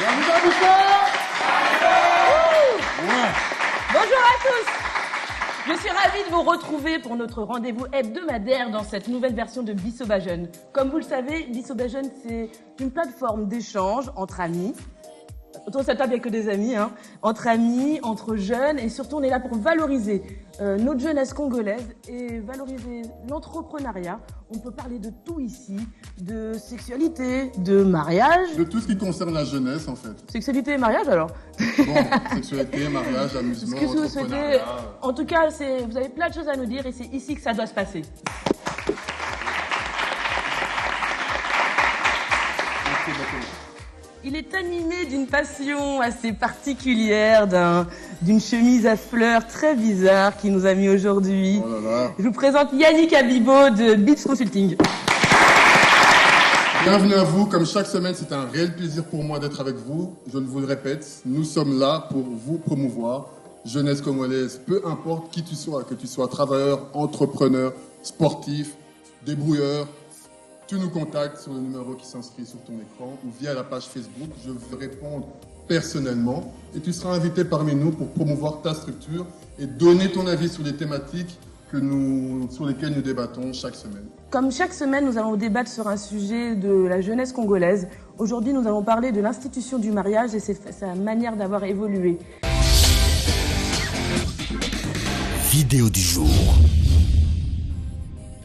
Bienvenue dans l'histoire. Bonjour à tous. Je suis ravie de vous retrouver pour notre rendez-vous hebdomadaire dans cette nouvelle version de Bisoba Jeune. Comme vous le savez, Bisoba Jeune, c'est une plateforme d'échange entre amis. Autour de cette table, il n'y a que des amis, hein. Entre amis, entre jeunes, et surtout, on est là pour valoriser notre jeunesse congolaise et valoriser l'entrepreneuriat. On peut parler de tout ici, de sexualité, de mariage. De tout ce qui concerne la jeunesse, en fait. Sexualité et mariage, alors? Bon, sexualité, mariage, amusement, Ce que vous souhaitez, entrepreneuriat. en tout cas, vous avez plein de choses à nous dire et c'est ici que ça doit se passer. Il est animé d'une passion assez particulière, d'une chemise à fleurs très bizarre qu'il nous a mis aujourd'hui. Oh là là. Je vous présente Yannick Abibo de Beats Consulting. Bienvenue à vous. Comme chaque semaine, c'est un réel plaisir pour moi d'être avec vous. Je vous le répète, nous sommes là pour vous promouvoir. Jeunesse congolaise, peu importe qui tu sois, que tu sois travailleur, entrepreneur, sportif, débrouilleur, tu nous contactes sur le numéro qui s'inscrit sur ton écran ou via la page Facebook. Je vais répondre personnellement et tu seras invité parmi nous pour promouvoir ta structure et donner ton avis sur les thématiques sur lesquelles nous débattons chaque semaine. Comme chaque semaine, nous allons débattre sur un sujet de la jeunesse congolaise. Aujourd'hui, nous allons parler de l'institution du mariage et sa manière d'avoir évolué. Vidéo du jour.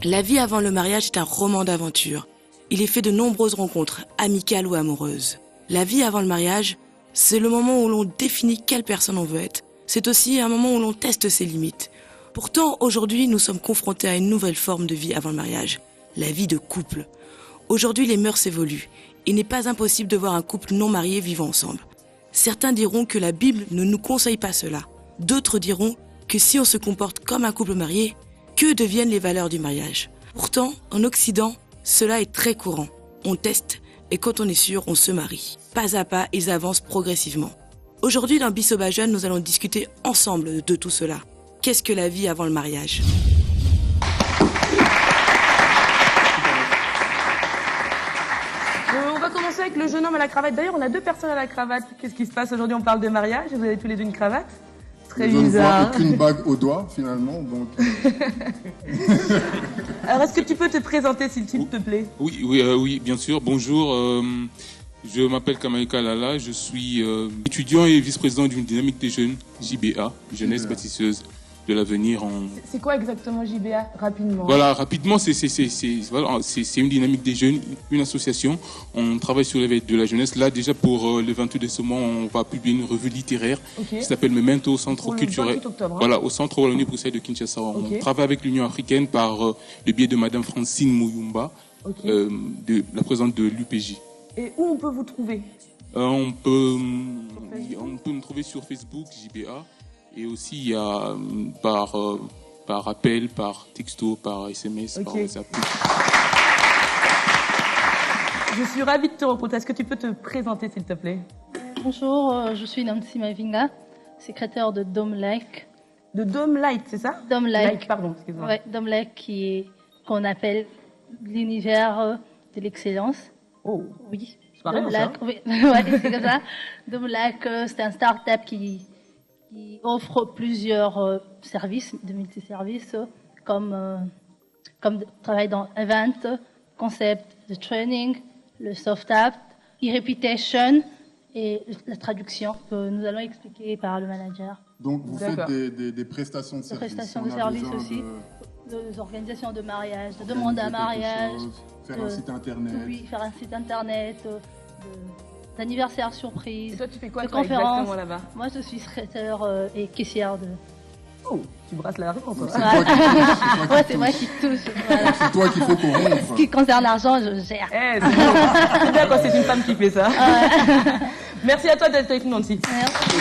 La vie avant le mariage est un roman d'aventure. Il est fait de nombreuses rencontres, amicales ou amoureuses. La vie avant le mariage, c'est le moment où l'on définit quelle personne on veut être. C'est aussi un moment où l'on teste ses limites. Pourtant, aujourd'hui, nous sommes confrontés à une nouvelle forme de vie avant le mariage, la vie de couple. Aujourd'hui, les mœurs évoluent. Il n'est pas impossible de voir un couple non marié vivant ensemble. Certains diront que la Bible ne nous conseille pas cela. D'autres diront que si on se comporte comme un couple marié, que deviennent les valeurs du mariage? Pourtant, en Occident, cela est très courant. On teste et quand on est sûr, on se marie. Pas à pas, ils avancent progressivement. Aujourd'hui, dans Bisoba Jeune, nous allons discuter ensemble de tout cela. Qu'est-ce que la vie avant le mariage? On va commencer avec le jeune homme à la cravate. D'ailleurs, on a deux personnes à la cravate. Qu'est-ce qui se passe aujourd'hui? On parle de mariage et vous avez tous les deux une cravate. Très Je ne vois bizarre. aucune bague au doigt, finalement, donc... Alors, est-ce que tu peux te présenter, s'il te plaît? Oui, bien sûr. Bonjour, je m'appelle Kamaïka Lala, je suis étudiant et vice-président d'une dynamique des jeunes, JBA, Jeunesse Bâtisseuse de l'avenir. C'est quoi exactement JBA, rapidement? Voilà, rapidement, c'est une dynamique des jeunes, une association. On travaille sur l'éveil de la jeunesse. Là, déjà pour le 28 décembre, on va publier une revue littéraire qui s'appelle Memento au Centre culturel. Octobre, hein. Voilà, au Centre Wallonie-Bruxelles de Kinshasa. On travaille avec l'Union africaine par le biais de Madame Francine Mouyumba, de la présidente de l'UPJ. Et où on peut vous trouver? On peut nous trouver sur Facebook, JBA. Et aussi, il y a par appel, par texto, par SMS, par WhatsApp. Je suis ravie de te rencontrer. Est-ce que tu peux te présenter, s'il te plaît? Bonjour, je suis Nancy Mavinga, secrétaire de Dome Like. De Dome Light, c'est ça? Dome Like. Pardon, excuse-moi. Ouais, Dome Like qu'on appelle l'univers de l'excellence. Oh, oui. C'est pareil, Dome ça, Like, oui, ouais, c'est comme ça. Dome Like, c'est un start-up qui offre plusieurs services, de multiservices, comme travail dans event, concept, le training, le soft app, e-reputation et la traduction que nous allons expliquer par le manager. Donc vous faites des prestations de services. Des prestations de services aussi, des organisations de mariage, de demandes à mariage, faire un site internet. Oui, faire un site internet, d'anniversaire surprise. Et toi, tu fais quoi de toi, conférences. exactement là-bas? Moi, je suis secrétaire et caissière de. Oh, tu brasses la réponse. Ouais, c'est moi qui touche. Voilà. C'est toi qu'il faut qu'on rompe. Ce qui concerne l'argent, je gère. C'est bon. C'est bien quand c'est une femme qui fait ça. Merci à toi d'être avec nous, Nancy. Merci.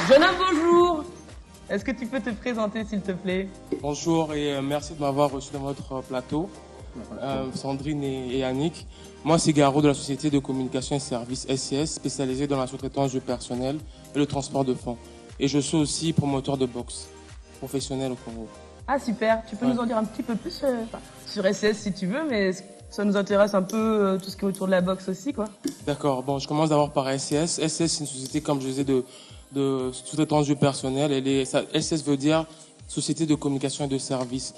Jeune homme, bonjour. Est-ce que tu peux te présenter, s'il te plaît? Bonjour et merci de m'avoir reçu dans votre plateau. Sandrine et Yannick. Moi, c'est Garo de la société de communication et services SCS, spécialisée dans la sous-traitance du personnel et le transport de fonds. Et je suis aussi promoteur de boxe professionnel au Congo. Ah super, tu peux nous en dire un petit peu plus sur SCS si tu veux, mais Ça nous intéresse un peu tout ce qui est autour de la boxe aussi, quoi. D'accord. Bon, je commence d'abord par SCS. SCS, c'est une société, comme je disais, de sous-traitance du personnel. SCS veut dire Société de communication et de services.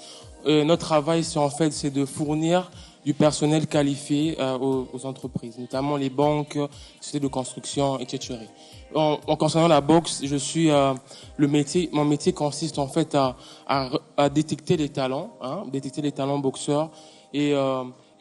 Notre travail, c'est de fournir du personnel qualifié aux entreprises, notamment les banques, les sociétés de construction, etc. En concernant la boxe, mon métier consiste en fait à détecter les talents, boxeurs et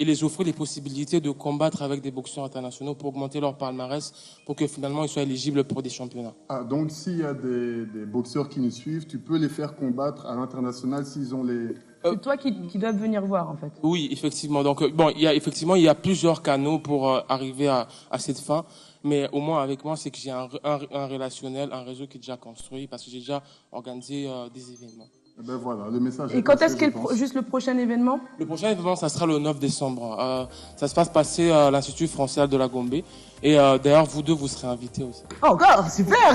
les offrir les possibilités de combattre avec des boxeurs internationaux pour augmenter leur palmarès, pour que finalement ils soient éligibles pour des championnats. Ah, donc s'il y a des boxeurs qui nous suivent, tu peux les faire combattre à l'international s'ils ont les... C'est toi qui dois venir voir, en fait. Oui, effectivement. Donc, il y a plusieurs canaux pour arriver à cette fin. Mais au moins, avec moi, c'est que j'ai un relationnel, un réseau qui est déjà construit parce que j'ai déjà organisé des événements. Eh ben voilà, le message Et quand est-ce qu'est juste le prochain événement? Le prochain événement, ça sera le 9 décembre. Ça se passe passer à l'Institut français de la Gombe. Et d'ailleurs, vous deux, vous serez invités aussi. Oh, encore, super.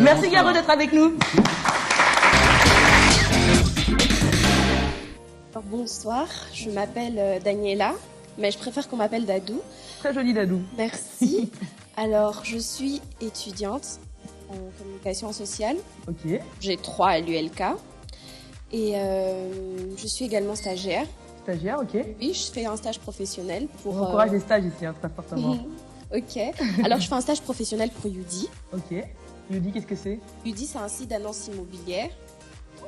Merci Garo d'être avec nous. Bonsoir, je m'appelle Daniela, mais je préfère qu'on m'appelle Dadou. Très joli Dadou. Merci. Alors, je suis étudiante en communication sociale. Ok. J'ai 3 à l'ULK. Et je suis également stagiaire. Stagiaire, ok. Oui, je fais un stage professionnel pour... On encourage les stages ici, hein, très fortement. Ok. Alors, je fais un stage professionnel pour UDI. Ok. UDI, qu'est-ce que c'est? UDI, c'est un site d'annonce immobilière.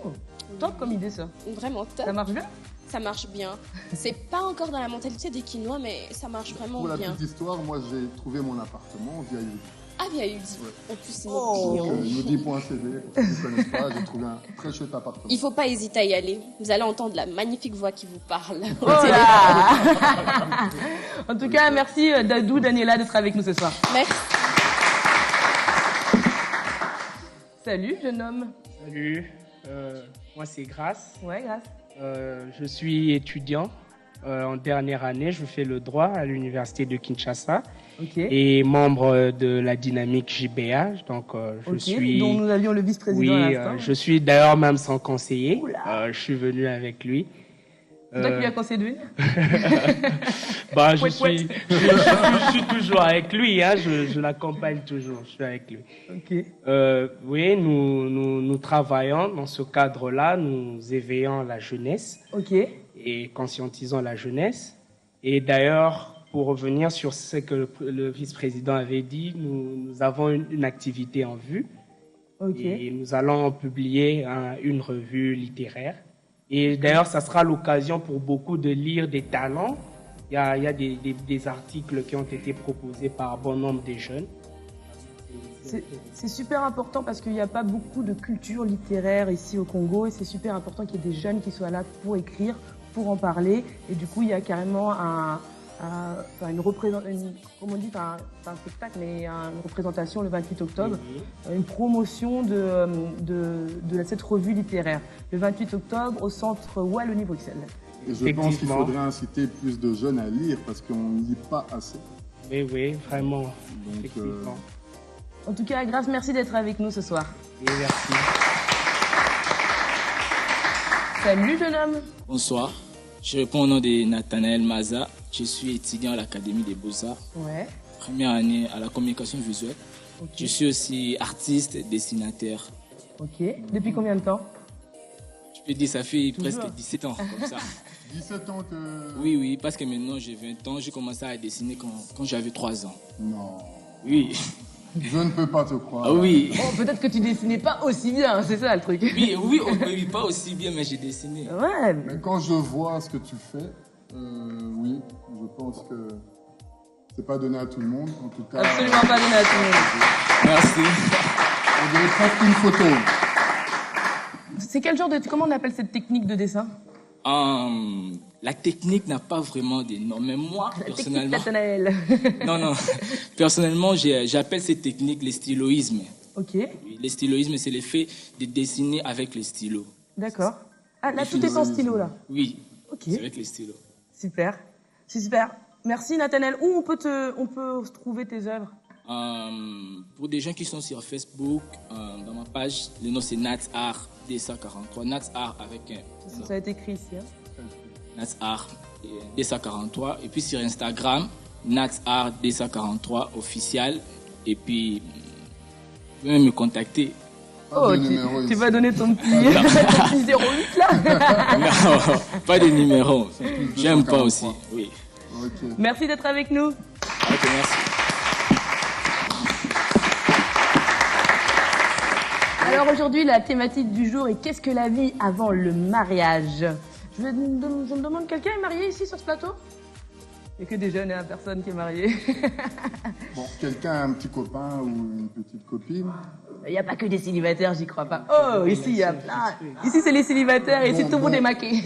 Oh, top comme idée, ça. Vraiment top. Ça marche bien? Ça marche bien. C'est pas encore dans la mentalité des Quinois, mais ça marche vraiment bien. Pour la petite histoire, moi j'ai trouvé mon appartement via UDI. Ah, via UDI. Ouais. En plus, c'est notre client. UDI.cv, pour ceux qui ne connaissent pas, j'ai trouvé un très chouette appartement. Il ne faut pas hésiter à y aller. Vous allez entendre la magnifique voix qui vous parle. Oh là. En tout cas, merci Dadou, Daniela d'être avec nous ce soir. Merci. Salut, jeune homme. Salut, moi c'est Grace. Ouais, Grace. Je suis étudiant en dernière année. Je fais le droit à l'université de Kinshasa. Okay. Et membre de la dynamique JBA. Donc, je suis. Dont nous avions le vice-président à l'instant. Je suis d'ailleurs même son conseiller. Je suis venu avec lui. C'est toi qui lui as conseillé de venir? Bah, je suis toujours avec lui, hein, je l'accompagne toujours, je suis avec lui. Okay. Oui, nous travaillons dans ce cadre-là, nous éveillons la jeunesse et conscientisons la jeunesse. Et d'ailleurs, pour revenir sur ce que le vice-président avait dit, nous avons une activité en vue. Et nous allons publier une revue littéraire. Et d'ailleurs, ça sera l'occasion pour beaucoup de lire des talents. Il y a des articles qui ont été proposés par bon nombre de jeunes. C'est super important parce qu'il n'y a pas beaucoup de culture littéraire ici au Congo et c'est super important qu'il y ait des jeunes qui soient là pour écrire, pour en parler. Et du coup, il y a carrément une représentation le 28 octobre, une promotion de cette revue littéraire. Le 28 octobre au centre Wallonie-Bruxelles. Et je pense qu'il faudrait inciter plus de jeunes à lire parce qu'on ne lit pas assez. Oui, vraiment. Donc, En tout cas, Grace, merci d'être avec nous ce soir. Oui, merci. Salut, jeune homme. Bonsoir. Je réponds au nom de Nathanaël Maza. Je suis étudiant à l'Académie des Beaux-Arts. Ouais. Première année à la communication visuelle. Je suis aussi artiste, dessinateur. Ok. Depuis combien de temps? Je peux dire ça fait presque 17 ans, comme ça. 17 ans que... Oui, parce que maintenant j'ai 20 ans. J'ai commencé à dessiner quand j'avais 3 ans. Non. Oui. Je ne peux pas te croire. Ah oui. Oh, peut-être que tu dessinais pas aussi bien, c'est ça le truc. Oui, pas aussi bien, mais j'ai dessiné. Ouais. Mais quand je vois ce que tu fais, oui, je pense que c'est pas donné à tout le monde, en tout cas. Absolument pas donné à tout le monde. Merci. On dirait presque une photo. C'est quel genre de... Comment on appelle cette technique de dessin? La technique n'a pas vraiment de nom, mais moi, personnellement... Non. Personnellement, j'appelle cette technique le styloïsme. Ok. Oui, le styloïsme, c'est le fait de dessiner avec le stylo. D'accord. Ah, là, tout est en stylo, là. Oui, c'est avec le stylo. Super. C'est super. Merci, Nathanaël. Où on peut trouver tes œuvres? Pour des gens qui sont sur Facebook, dans ma page, le nom c'est NatsArt D143. NatsArt avec un... Ça a été écrit ici. Hein. NatsArt DSA43. Et puis sur Instagram, NatsArt DSA43 officiel. Et puis, vous pouvez me contacter. Oh, tu vas donner ton petit 08 là? Non, pas de numéro. J'aime pas aussi. Oui. Okay. Merci d'être avec nous. Ok, merci. Alors aujourd'hui, la thématique du jour est qu'est-ce que la vie avant le mariage? Je me demande, quelqu'un est marié ici sur ce plateau? Il n'y a que des jeunes et personne qui est marié. Bon, quelqu'un a un petit copain ou une petite copine? Il n'y a pas que des célibataires, j'y crois pas. Oh, ici, il y a plein. Ici, c'est les célibataires et ici, tout le monde est maqué.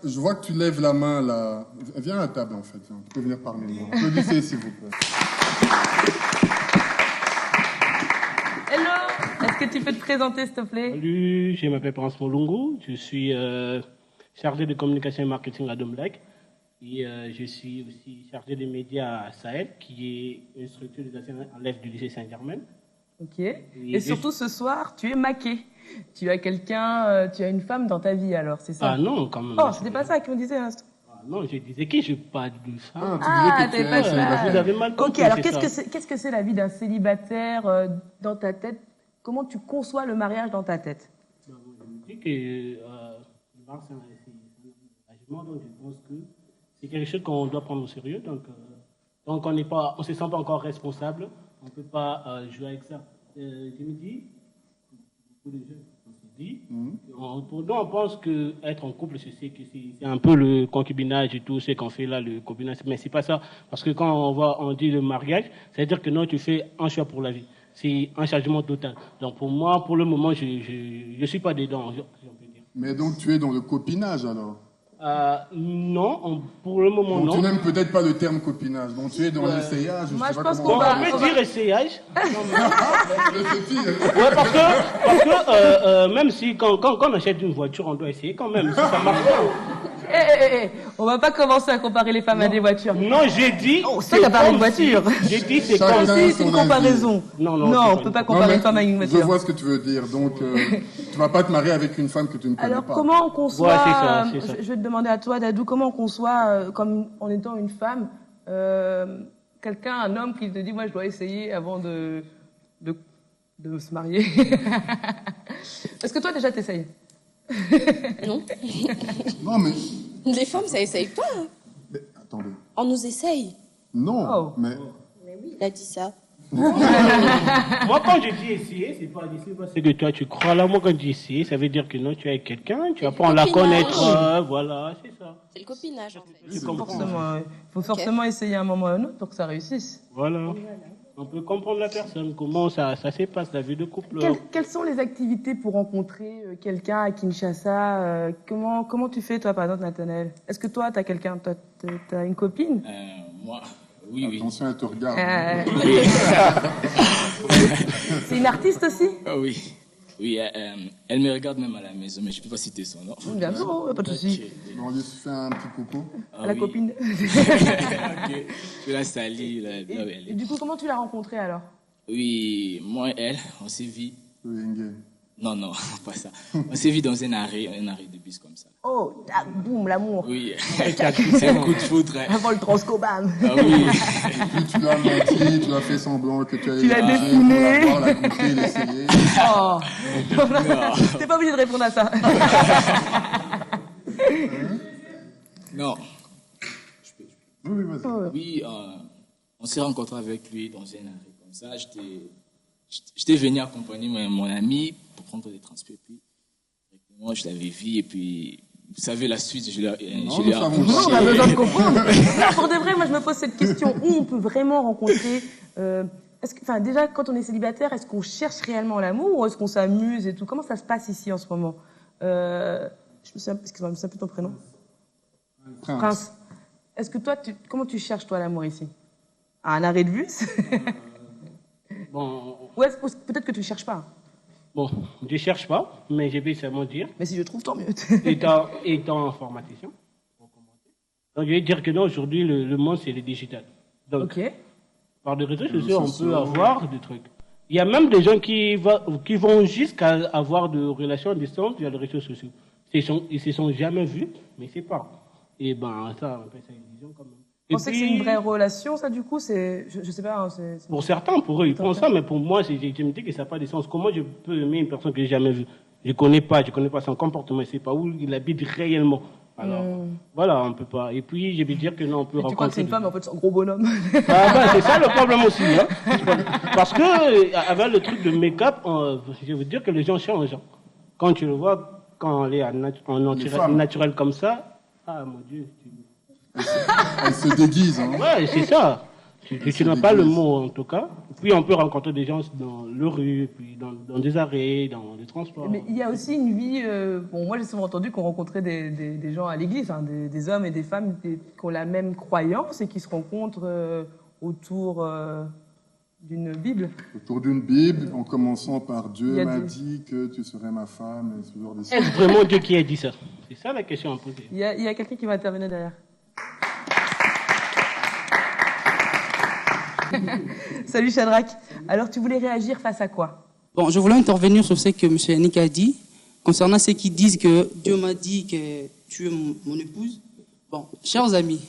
Je vois que tu lèves la main là. Viens à la table en fait. Tu peux venir parmi nous. Applaudissez s'il vous plaît. Hello, est-ce que tu peux te présenter s'il te plaît? Salut, je m'appelle Prince Molungu. Je suis chargé de communication et marketing à Domlec. Et je suis aussi chargé des médias à Sahel, qui est une structure des anciens élèves du lycée Saint-Germain. Ok. Et surtout ce soir, tu es maqué. Tu as quelqu'un, tu as une femme dans ta vie alors, c'est ça? Ah non, quand même. Oh, c'était pas ça qu'on disait à l'instant. Ah non, je disais que je parle de femme. T'es pas ça. Vous avez mal compris. Ok, alors qu'est-ce que c'est la vie d'un célibataire dans ta tête? Comment tu conçois le mariage dans ta tête? Je me dis que le mariage, c'est un engagement, donc je pense que c'est quelque chose qu'on doit prendre au sérieux. Donc on ne se sent pas encore responsable. On ne peut pas jouer avec ça. Je me dis, beaucoup de jeunes, on se dit, on pense qu'être en couple, c'est un peu le concubinage et tout ce qu'on fait là, le concubinage. Mais c'est pas ça. Parce que quand on dit le mariage, c'est-à-dire que non, tu fais un choix pour la vie. C'est un changement total. Donc pour moi, pour le moment, je ne suis pas dedans, si on peut dire. Mais donc tu es dans le copinage alors? Non, pour le moment, non. Tu n'aimes peut-être pas le terme copinage, donc tu es dans l'essayage. Moi, je pense qu'on peut dire essayage. Ouais, parce que même si quand on achète une voiture, on doit essayer quand même, si ça marche pas. On va pas commencer à comparer les femmes à des voitures. Non, j'ai dit. Oh, ça, t'as parlé de voiture. J'ai dit, c'est comme si c'est une comparaison. Non, on peut pas comparer une femme à une voiture. Je vois ce que tu veux dire. Donc, tu vas pas te marier avec une femme que tu ne connais pas. Alors, comment on conçoit, c'est ça. Je vais te demander à toi, Dadou, comment on conçoit, comme en étant une femme, un homme qui te dit, moi, je dois essayer avant de se marier. Est-ce que toi, déjà, t'essayes? Non. Non, mais... Les femmes, ça essaye pas. Hein. Mais, attendez. On nous essaye. Non, mais oui, il a dit ça. Moi, quand je dis essayer, c'est pas ce que toi tu crois là. Moi, quand je dis essayer, ça veut dire que non, tu es avec quelqu'un, tu apprends à la connaître. Voilà, c'est ça. C'est le copinage, en fait. Il faut forcément essayer à un moment ou à un autre pour que ça réussisse. Voilà. On peut comprendre la personne, comment ça se passe, la vie de couple. Quelles sont les activités pour rencontrer quelqu'un à Kinshasa? Comment tu fais, toi, par exemple, Nathanaël? Est-ce que toi, tu as quelqu'un, tu as une copine? Moi, oui. Attention, elle te regarde. C'est une artiste aussi? Oui. Oui, elle me regarde même à la maison, mais je ne peux pas citer son nom. Bien sûr, pas de souci. On lui fait un petit coucou. À la copine. Okay. Je la salue. Et du coup, comment tu l'as rencontrée alors? Oui, moi et elle, on s'est vu. Non, pas ça. On s'est vu dans un arrêt de bus comme ça. Oh, boum, l'amour. Oui, c'est un coup de foudre. Avant le Transcobam. Ah oui. Et puis tu l'as menti, tu as fait semblant que tu allais l'as dessiné. Pour la goûter, l'essayer. Oh, non. T'es pas obligé de répondre à ça. Non. Oui, vas-y. Oui, on s'est rencontrés avec lui dans un arrêt comme ça. J'étais venu accompagner mon ami pour prendre des transports. Puis, moi, je l'avais vu et puis, vous savez, la suite, je l'ai on a besoin de comprendre. Non, pour de vrai, moi, je me pose cette question. Où on peut vraiment rencontrer... déjà, quand on est célibataire, est-ce qu'on cherche réellement l'amour ou est-ce qu'on s'amuse et tout? Comment ça se passe ici en ce moment? Excuse-moi, je me souviens plus ton prénom. Prince. Est-ce que toi, comment tu cherches, toi, l'amour ici? À un arrêt de bus? Bon. Ou peut-être que tu ne cherches pas? Bon, je ne cherche pas, mais je vais seulement dire. Mais si je trouve, tant mieux. étant informaticien, donc je vais dire que non, aujourd'hui, le monde, c'est le digital. Donc, par des réseaux sociaux, on peut avoir des trucs. Il y a même des gens qui vont jusqu'à avoir des relations distantes via les réseaux sociaux. Ils se sont jamais vus, mais c'est pas. Et ben, ça, on appelle ça une vision quand même. Vous pensez que c'est une vraie relation, ça, du coup? Je sais pas. Hein, Pour certains, pour eux, ils pensent ça, mais pour moi, je me dis que ça n'a pas de sens. Comment je peux aimer une personne que j'ai jamais vue? Je connais pas son comportement, je sais pas où il habite réellement. Alors, voilà, on peut pas. Et puis, je vais dire que non, on peut rencontrer... Tu crois que c'est une femme, en fait, c'est un gros bonhomme. C'est ça le problème aussi. Hein. Parce que, avec le truc de make-up, je veux dire que les gens changent. Hein. Quand tu le vois, quand elle est en naturel comme ça, ah mon Dieu. Elle se déguise. Hein. Ouais, c'est ça. Tu n'as pas le mot, en tout cas. Puis on peut rencontrer des gens dans le rue, puis dans des arrêts, dans les transports. Mais il y a aussi une vie... bon, moi, j'ai souvent entendu qu'on rencontrait des gens à l'église, hein, des hommes et des femmes qui ont la même croyance et qui se rencontrent autour d'une Bible. Autour d'une Bible, en commençant par Dieu m'a dit que tu serais ma femme, et ce genre de choses. Est-ce vraiment Dieu qui a dit ça? C'est ça la question à poser. Il y a quelqu'un qui va intervenir derrière. Salut Shadrach. Alors, tu voulais réagir face à quoi? Bon, je voulais intervenir sur ce que M. Yannick a dit, concernant ceux qui disent que Dieu m'a dit que tu es mon épouse. Bon, chers amis,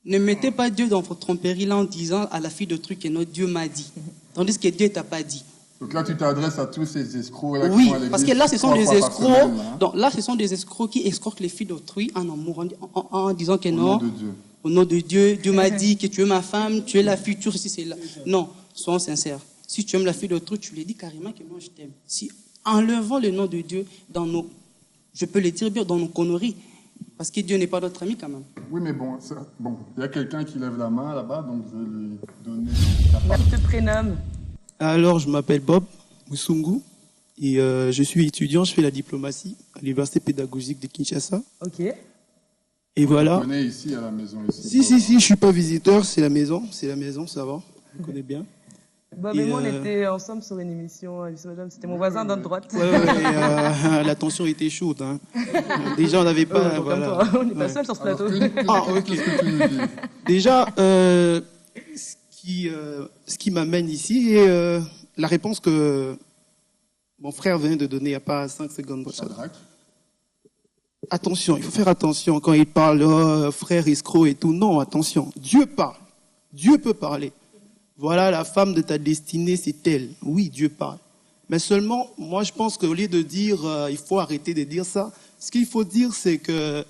ne mettez pas Dieu dans votre tromperie là en disant à la fille de truc que notre Dieu m'a dit, tandis que Dieu t'a pas dit. Donc là, tu t'adresses à tous ces escrocs là, oui, qui vont à l'église. parce que là, ce sont des escrocs. Semaine, hein. Donc là, ce sont des escrocs qui escroquent les filles d'autrui en amour, en disant que non. Au nom de Dieu. Au nom de Dieu, Dieu m'a dit que tu es ma femme, tu es la future, si c'est là. Non, soyons sincères. Si tu aimes la fille d'autrui, tu lui dis carrément que moi je t'aime. Si enlevant le nom de Dieu dans nos, je peux le dire bien, dans nos conneries, parce que Dieu n'est pas notre ami quand même. Oui, mais bon, il y a quelqu'un qui lève la main là-bas, donc je vais lui donner Qui te prénomme? Alors, je m'appelle Bob Musungu et je suis étudiant, je fais la diplomatie à l'Université pédagogique de Kinshasa. Ok. Et voilà. On connaît ici à la maison. Si, je suis pas visiteur, c'est la maison, ça va, je connais bien. Bob et moi, on était ensemble sur une émission, c'était mon voisin d'un de droite. La tension était chaude. Hein. Déjà, on n'avait pas... voilà. On n'est pas seul sur ce plateau. Ok. Déjà, ce qui m'amène ici est la réponse que mon frère vient de donner il n'y a pas 5 secondes. Attention, il faut faire attention quand il parle frère escroc et tout. Non, attention, Dieu parle. Dieu peut parler. Voilà, la femme de ta destinée, c'est elle. Oui, Dieu parle. Mais seulement, moi, je pense qu'au lieu de dire il faut arrêter de dire ça, ce qu'il faut dire, c'est que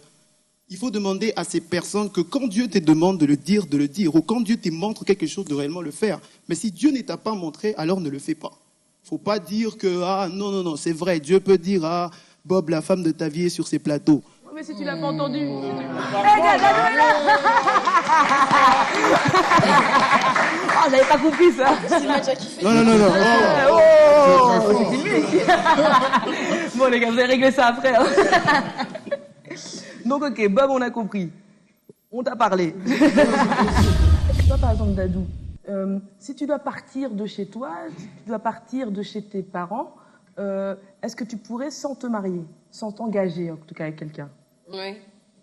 il faut demander à ces personnes que quand Dieu te demande de le dire, ou quand Dieu te montre quelque chose, de réellement le faire. Mais si Dieu ne t'a pas montré, alors ne le fais pas. Il ne faut pas dire que, non, c'est vrai, Dieu peut dire, Bob, la femme de ta vie est sur ses plateaux. Oui, mais si tu l'as pas entendu. Oh, j'avais pas compris ça. Non. C'est filmé ici. Bon, les gars, vous allez régler ça après. Hein. Donc, ok, Bob, on a compris. On t'a parlé. Toi, par exemple, Dadou, si tu dois partir de chez toi, si tu dois partir de chez tes parents, est-ce que tu pourrais sans te marier, sans t'engager en tout cas avec quelqu'un? Oui.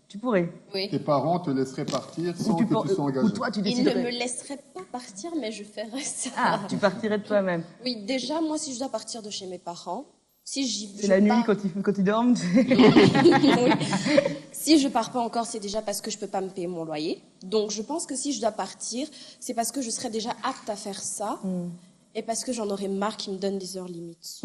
Tu pourrais? Oui. Tes parents te laisseraient partir sans que tu sois engagé. Ou toi, tu Ils déciderais. ne me laisseraient pas partir, mais je ferais ça. Ah, tu partirais de toi-même. Oui, déjà, moi, si je dois partir de chez mes parents, si c'est la nuit quand ils dorment. Oui. Si je pars pas encore, c'est déjà parce que je peux pas me payer mon loyer. Donc, je pense que si je dois partir, c'est parce que je serais déjà apte à faire ça. Et parce que j'en aurais marre qu'ils me donnent des heures limites.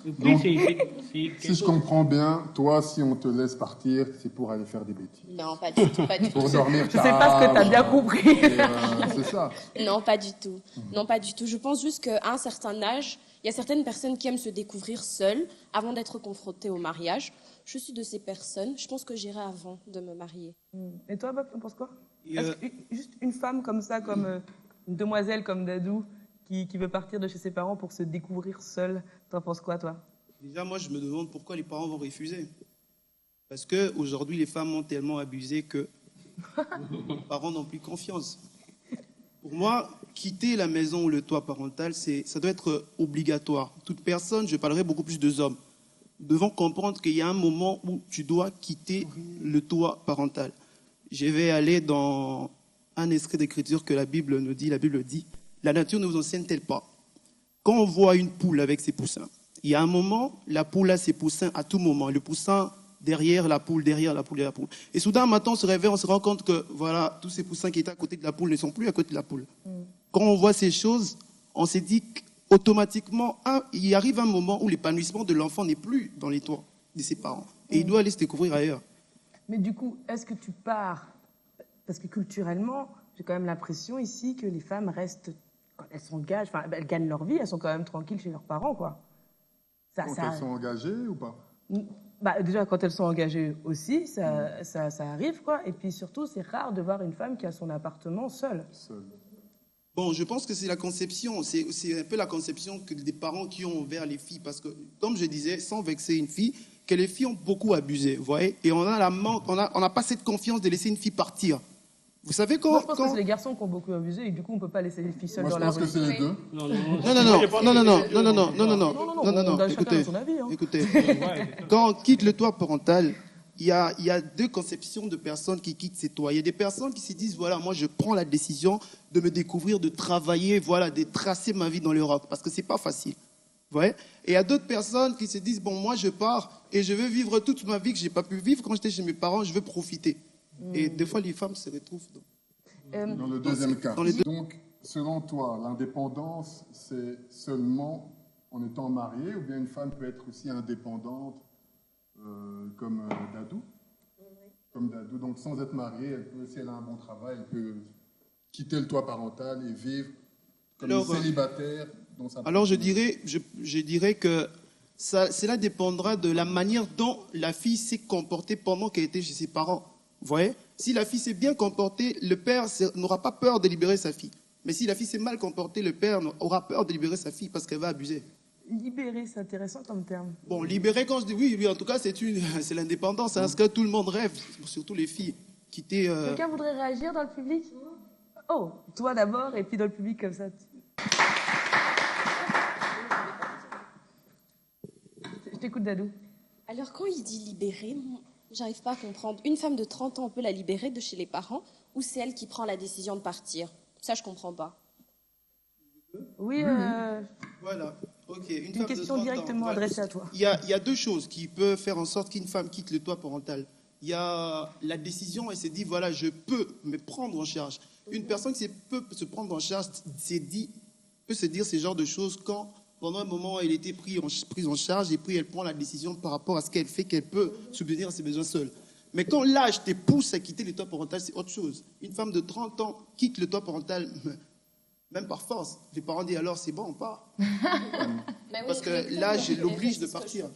Donc, si je comprends bien, toi, si on te laisse partir, c'est pour aller faire des bêtises. Non, pas du tout, pas du tout. Pour dormir Je sais pas ce que tu as bien compris. C'est ça. Non, pas du tout. Non, pas du tout. Je pense juste qu'à un certain âge, il y a certaines personnes qui aiment se découvrir seules avant d'être confrontées au mariage. Je suis de ces personnes. Je pense que j'irai avant de me marier. Et toi, Bob, t'en penses quoi? Juste une femme comme ça, comme une demoiselle comme Dadou, qui veut partir de chez ses parents pour se découvrir seule. T'en penses quoi, toi? Déjà, moi, je me demande pourquoi les parents vont refuser. Parce qu'aujourd'hui, les femmes ont tellement abusé que les parents n'ont plus confiance. Pour moi, quitter la maison ou le toit parental, ça doit être obligatoire. Toute personne, je parlerai beaucoup plus de hommes, nous devons comprendre qu'il y a un moment où tu dois quitter le toit parental. Je vais aller dans un extrait d'écriture que la Bible nous dit. La Bible dit, la nature ne vous enseigne-t-elle pas? Quand on voit une poule avec ses poussins, Il y a un moment, la poule a ses poussins à tout moment. Le poussin derrière la poule, derrière la poule, derrière la poule. Et soudain, un matin, on se réveille, on se rend compte que voilà, tous ces poussins qui étaient à côté de la poule ne sont plus à côté de la poule. Quand on voit ces choses, on s'est dit qu'automatiquement, il arrive un moment où l'épanouissement de l'enfant n'est plus dans les toits de ses parents. Et il doit aller se découvrir ailleurs. Mais du coup, est-ce que tu pars? Parce que culturellement, j'ai quand même l'impression ici que les femmes restent, quand elles s'engagent, enfin, elles gagnent leur vie, elles sont quand même tranquilles chez leurs parents, quoi. Quand elles sont engagées ou pas? Déjà, quand elles sont engagées aussi, ça arrive, quoi. Et puis surtout, c'est rare de voir une femme qui a son appartement seule. Bon, je pense que c'est la conception, c'est un peu la conception que des parents qui ont envers les filles. Parce que, comme je disais, sans vexer une fille, que les filles ont beaucoup abusé, vous voyez. Et on n'a pas cette confiance de laisser une fille partir. Vous savez quand... Moi, je pense que c'est les garçons qui ont beaucoup abusé et du coup, on ne peut pas laisser les filles seules dans la rue. Moi, je pense que c'est les deux. Non, écoutez. Quand on quitte le toit parental, il y a deux conceptions de personnes qui quittent ces toits. Il y a des personnes qui se disent, voilà, moi, je prends la décision de me découvrir, de travailler, voilà, de tracer ma vie dans l'Europe, parce que c'est pas facile. Vous voyez? Et il y a d'autres personnes qui se disent, bon, moi, je pars et je veux vivre toute ma vie que j'ai pas pu vivre quand j'étais chez mes parents, je veux profiter. Et des fois, les femmes se retrouvent dans le deuxième cas. Donc, selon toi, l'indépendance, c'est seulement en étant mariée, ou bien une femme peut être aussi indépendante, comme Dadou? Comme Dadou, donc sans être mariée, elle peut, si elle a un bon travail, elle peut quitter le toit parental et vivre comme une célibataire. Alors, je dirais que cela dépendra de la manière dont la fille s'est comportée pendant qu'elle était chez ses parents. Vous voyez? Si la fille s'est bien comportée, le père n'aura pas peur de libérer sa fille. Mais si la fille s'est mal comportée, le père aura peur de libérer sa fille parce qu'elle va abuser. Libérer, c'est intéressant comme terme. Bon, libérer, quand je dis oui, en tout cas, c'est l'indépendance. C'est ce que tout le monde rêve, surtout les filles. Quitter. Quelqu'un voudrait réagir dans le public? Oh, toi d'abord, et puis dans le public comme ça. Je t'écoute, Dadou. Alors, quand il dit libérer, j'arrive pas à comprendre. Une femme de 30 ans, on peut la libérer de chez les parents ou c'est elle qui prend la décision de partir? Ça, je comprends pas. Oui, Voilà. Ok. Une question directement adressée à toi. Il y a deux choses qui peuvent faire en sorte qu'une femme quitte le toit parental. Il y a la décision, elle s'est dit, voilà, je peux me prendre en charge. Une personne qui peut se prendre en charge peut se dire ce genre de choses quand, pendant un moment, elle était prise en charge et puis elle prend la décision par rapport à ce qu'elle fait, qu'elle peut subvenir à ses besoins seule. Mais quand l'âge te pousse à quitter le toit parental, c'est autre chose. Une femme de 30 ans quitte le toit parental, même par force. Les parents disent alors c'est bon, on part. Parce que l'âge l'oblige de partir.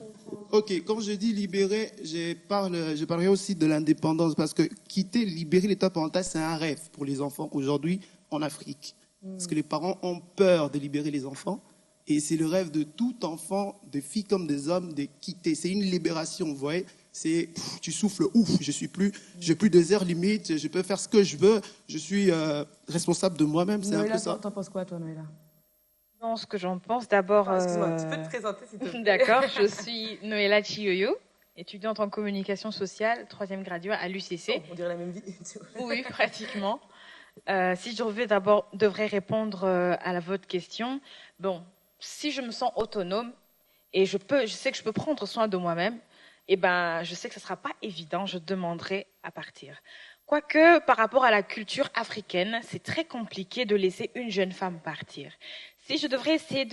Ok, quand je dis libérer, je parlerai aussi de l'indépendance parce que libérer le toit parental, c'est un rêve pour les enfants aujourd'hui en Afrique. Parce que les parents ont peur de libérer les enfants. Et c'est le rêve de tout enfant, de filles comme des hommes, de quitter. C'est une libération, vous voyez. Tu souffles, ouf, j'ai plus des heures limites, je peux faire ce que je veux, je suis responsable de moi-même, c'est un peu ça. T'en penses quoi, toi, Noëlla? Non, ce que j'en pense, d'abord... Excuse-moi, tu peux te présenter, s'il te plaît. D'accord, je suis Noëlla Chiyoyo, étudiante en communication sociale, 3e graduée à l'UCC. Oh, on dirait la même vie. Oui, pratiquement. Si je devrais répondre à votre question, bon, si je me sens autonome et je sais que je peux prendre soin de moi-même, eh ben, je sais que ce ne sera pas évident, je demanderai à partir. Quoique, par rapport à la culture africaine, c'est très compliqué de laisser une jeune femme partir. Si je devrais essayer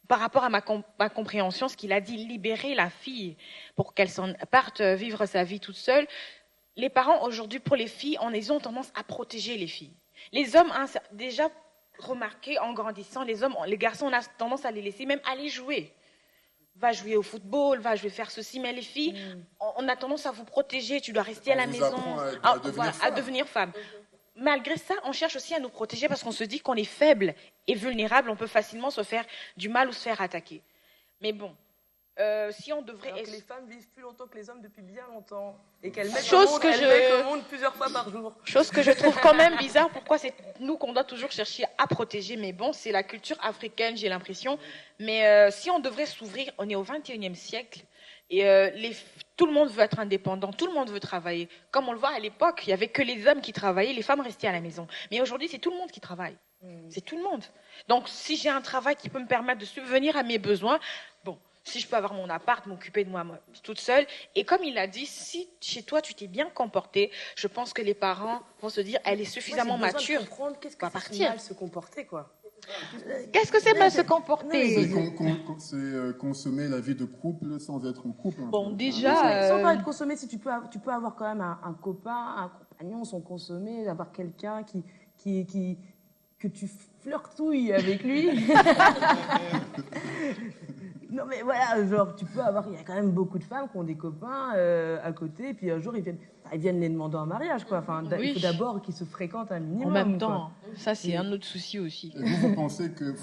par rapport à ma compréhension, ce qu'il a dit, libérer la fille pour qu'elle parte vivre sa vie toute seule, les parents aujourd'hui, pour les filles, ils ont tendance à protéger les filles. Les hommes, déjà remarqué en grandissant, les garçons, on a tendance à les laisser même aller jouer. Va jouer au football, va jouer faire ceci, mais les filles, on a tendance à vous protéger, tu dois rester à la maison, à devenir femme. Malgré ça, on cherche aussi à nous protéger parce qu'on se dit qu'on est faible et vulnérable, on peut facilement se faire du mal ou se faire attaquer. Mais bon, si on devrait... Alors que les femmes vivent plus longtemps que les hommes depuis bien longtemps et qu'elles mettent au monde plusieurs fois par jour. Chose que je trouve quand même bizarre, pourquoi c'est nous qu'on doit toujours chercher à protéger, mais bon, c'est la culture africaine, j'ai l'impression. Mais si on devrait s'ouvrir, on est au 21e siècle et tout le monde veut être indépendant, tout le monde veut travailler. Comme on le voit à l'époque, il n'y avait que les hommes qui travaillaient, les femmes restaient à la maison. Mais aujourd'hui, c'est tout le monde qui travaille. C'est tout le monde. Donc, si j'ai un travail qui peut me permettre de subvenir à mes besoins, bon, si je peux avoir mon appart, m'occuper de moi toute seule. Et comme il a dit, si chez toi, tu t'es bien comporté, je pense que les parents vont se dire, elle est suffisamment mature. Qu'est-ce que c'est mal se comporter, quoi. Qu'est-ce que c'est mal se comporter? C'est consommer la vie de couple sans être en couple. Bon, déjà... Sans parler de consommer, si tu peux avoir quand même un copain, un compagnon, sans consommer, avoir quelqu'un que tu flirtouilles avec lui. Non mais voilà, genre tu peux avoir, il y a quand même beaucoup de femmes qui ont des copains à côté, et puis un jour ils viennent les demander en mariage, quoi. Enfin, il faut d'abord qu'ils se fréquentent un minimum. En même temps, quoi. Ça c'est un autre souci aussi. Et vous pensez que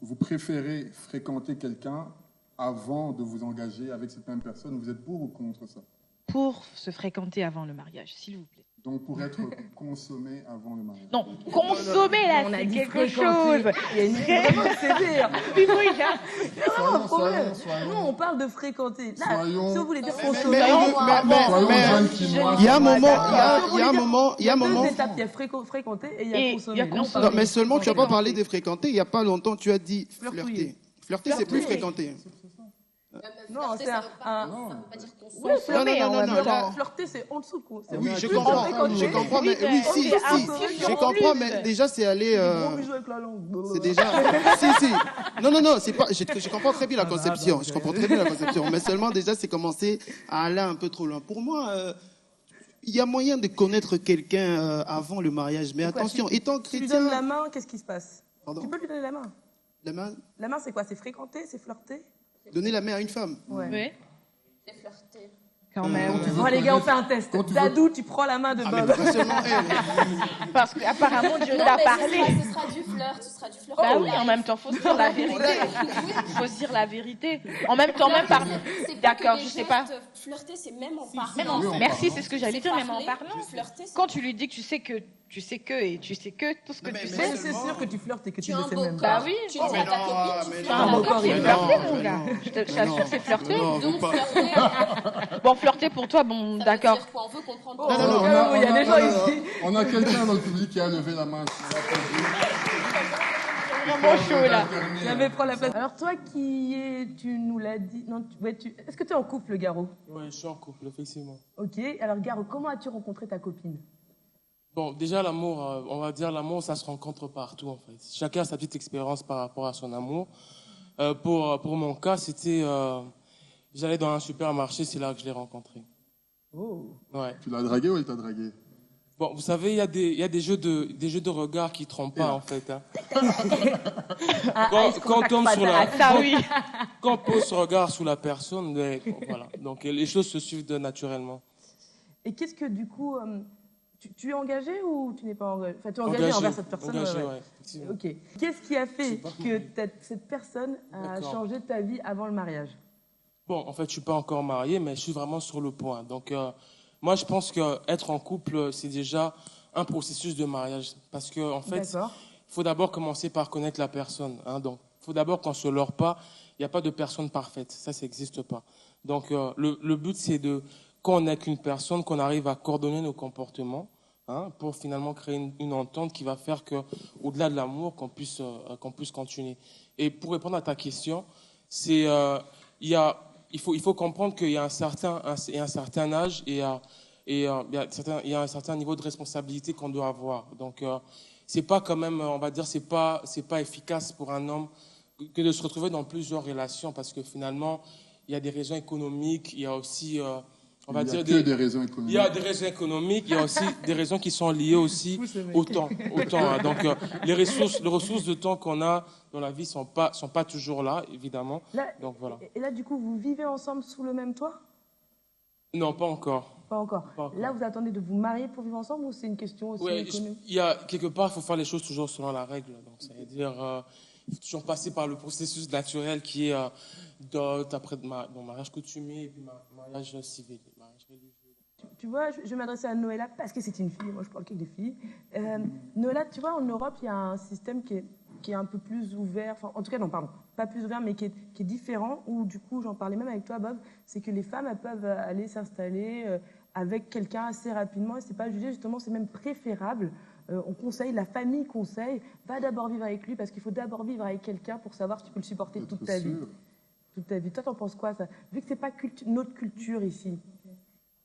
vous préférez fréquenter quelqu'un avant de vous engager avec cette même personne? Vous êtes pour ou contre ça? Pour se fréquenter avant le mariage, s'il vous plaît. Donc pour être consommé avant le mariage. Non, consommer là, c'est quelque chose. Il y a une vraiment sévère. Oui, oui, là. C'est vraiment un problème. Nous, on parle de fréquenter. Là, si vous voulez dire consommer, il y a un moment, il y a deux étapes, il y a fréquenter et il y a consommer. Non, mais seulement tu n'as pas parlé de fréquenter. Il n'y a pas longtemps, tu as dit flirter. Flirter, c'est plus fréquenter. Non, c'est un... Ça veut pas dire consommer. Non. Flirter, c'est en dessous, quoi. Oui, je comprends, mais oui, si, je comprends, mais déjà, c'est aller... C'est déjà... Si. Non, c'est pas... Je comprends très bien la conception, mais seulement, déjà, c'est commencer à aller un peu trop loin. Pour moi, il y a moyen de connaître quelqu'un avant le mariage, mais attention, étant chrétien... Tu lui donnes la main, qu'est-ce qui se passe? Pardon? Tu peux lui donner la main. La main, c'est quoi? C'est fréquenter, c'est flirter? Donner la main à une femme. Ouais. Oui. C'est flirter. Quand même. Bon, les gars, on fait un test. Dadou, tu prends la main de Bob. Mais pas seulement elle. Parce qu'apparemment, Dieu t'a parlé. Ce sera du flirt. Bah oui, en même temps, faut se dire la vérité. Faut se dire la vérité. En même temps, même par... D'accord, je sais pas. Flirter, c'est même en parlant. Merci, c'est ce que j'allais dire, même en parlant. Flirter, quand tu lui dis que tu sais que tout ce que tu sais. C'est sûr que tu flirtes et que tu ne sais même pas. Bah oui. Tu dis à ta copine, tu flirtes. Un beau corps, il est flirté, mon gars. Je t'assure, c'est flirté. Donc flirter. Bon, flirter pour toi, bon, d'accord. On veut comprendre. Non, il y a des gens ici. On a quelqu'un dans le public qui a levé la main. Vraiment chaud, là. J'avais pris la place. Alors toi tu nous l'as dit, est-ce que tu es en couple, Garo? Oui, je suis en couple, effectivement. Ok, alors Garo, comment as-tu rencontré ta copine? Bon, déjà, l'amour, on va dire l'amour, ça se rencontre partout, en fait. Chacun a sa petite expérience par rapport à son amour. Pour mon cas, c'était... j'allais dans un supermarché, c'est là que je l'ai rencontré. Oh. Ouais. Tu l'as dragué ou elle t'a dragué? Bon, vous savez, il y a des jeux de regard qui trompent pas, en fait. Hein. Quand on pose ce regard sur la personne, voilà. Donc, les choses se suivent naturellement. Et qu'est-ce que, du coup... Tu es engagé ou tu n'es pas engagé? Enfin, tu es engagé envers cette personne. Engagé, ouais. Ok. Qu'est-ce qui a fait que cette personne a changé ta vie avant le mariage? Bon, en fait, je suis pas encore marié, mais je suis vraiment sur le point. Donc, moi, je pense qu'être en couple, c'est déjà un processus de mariage. Parce que, en fait, il faut d'abord commencer par connaître la personne. Hein. Donc, il faut d'abord qu'on se leurre pas. Il n'y a pas de personne parfaite. Ça n'existe pas. Donc, le but, c'est quand on n'est qu'une personne, qu'on arrive à coordonner nos comportements, hein, pour finalement créer une entente qui va faire que, au-delà de l'amour, qu'on puisse continuer. Et pour répondre à ta question, c'est il faut comprendre qu'il y a un certain âge et il y a un certain niveau de responsabilité qu'on doit avoir. Donc c'est pas quand même, on va dire, c'est pas efficace pour un homme que de se retrouver dans plusieurs relations, parce que finalement il y a des raisons économiques, il y a aussi Il y a des raisons économiques. Il y a des raisons économiques, il y a aussi des raisons qui sont liées aussi au temps. Hein. Donc, les ressources de temps qu'on a dans la vie sont pas toujours là, évidemment. Donc, voilà. Et là, du coup, vous vivez ensemble sous le même toit? Non, pas encore. Pas encore. Là, vous attendez de vous marier pour vivre ensemble, ou c'est une question aussi économique? Il y a quelque part, il faut faire les choses toujours selon la règle. Donc, ça veut dire, il faut toujours passer par le processus naturel qui est dot, après mariage coutumier et puis mariage civil. Tu vois, je vais m'adresser à Noëlla parce que c'est une fille, moi je parle que des filles. Noëlla, tu vois, en Europe, il y a un système qui est un peu plus ouvert, enfin, en tout cas, non, pardon, pas plus ouvert, mais qui est différent, où du coup, j'en parlais même avec toi, Bob, c'est que les femmes, elles peuvent aller s'installer avec quelqu'un assez rapidement, et c'est pas jugé, justement, c'est même préférable on conseille, la famille conseille, va d'abord vivre avec lui parce qu'il faut d'abord vivre avec quelqu'un pour savoir si tu peux le supporter toute ta vie. Toute ta vie. Toi, t'en penses quoi, ça? Vu que c'est pas notre culture ici.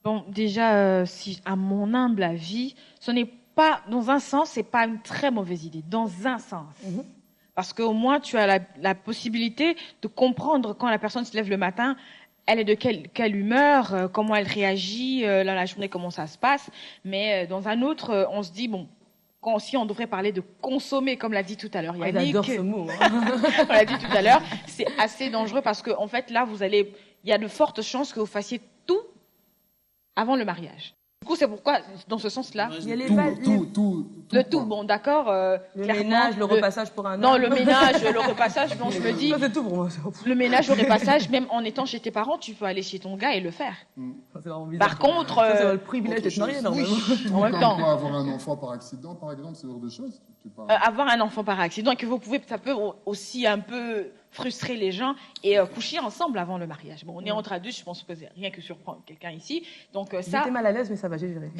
Bon, déjà, si, à mon humble avis, ce n'est pas, dans un sens, c'est pas une très mauvaise idée. Dans un sens. Parce qu'au moins, tu as la possibilité de comprendre quand la personne se lève le matin, elle est de quelle humeur, comment elle réagit, dans la journée, comment ça se passe. Mais dans un autre, on se dit, bon, si on devrait parler de consommer, comme l'a dit tout à l'heure Yannick. J'adore ce mot. Hein. On l'a dit tout à l'heure, c'est assez dangereux parce que, en fait, là, il y a de fortes chances que vous fassiez tout avant le mariage. Du coup, c'est pourquoi, dans ce sens-là, il y a le tout, bon, d'accord. Le ménage, le repassage pour un homme. Non, le ménage, le repassage, bon, je me dis. C'est tout pour moi. Le ménage, le repassage, même en étant chez tes parents, tu peux aller chez ton gars et le faire. Par contre. C'est le privilège d'être marié, normalement. En même temps. Avoir un enfant par accident, par exemple, ce genre de choses. Avoir un enfant par accident, et que ça peut aussi un peu frustrer les gens et coucher ensemble avant le mariage. Bon, on est entre adultes, je pense que c'est rien que surprendre quelqu'un ici. Donc ça. J'étais mal à l'aise, mais ça va, j'ai géré.